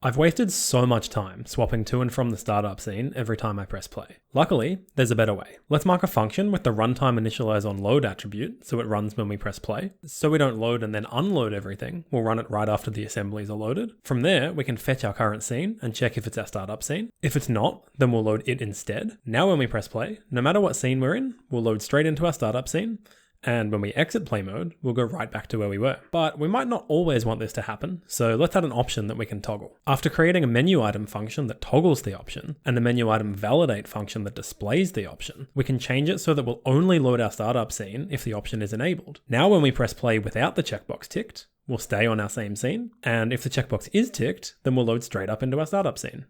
I've wasted so much time swapping to and from the startup scene every time I press play. Luckily, there's a better way. Let's mark a function with the runtime initialize on load attribute so it runs when we press play. So we don't load and then unload everything, we'll run it right after the assemblies are loaded. From there, we can fetch our current scene and check if it's our startup scene. If it's not, then we'll load it instead. Now when we press play, no matter what scene we're in, we'll load straight into our startup scene. And when we exit play mode, we'll go right back to where we were. But we might not always want this to happen, so let's add an option that we can toggle. After creating a menu item function that toggles the option, and the menu item validate function that displays the option, we can change it so that we'll only load our startup scene if the option is enabled. Now when we press play without the checkbox ticked, we'll stay on our same scene, and if the checkbox is ticked, then we'll load straight up into our startup scene.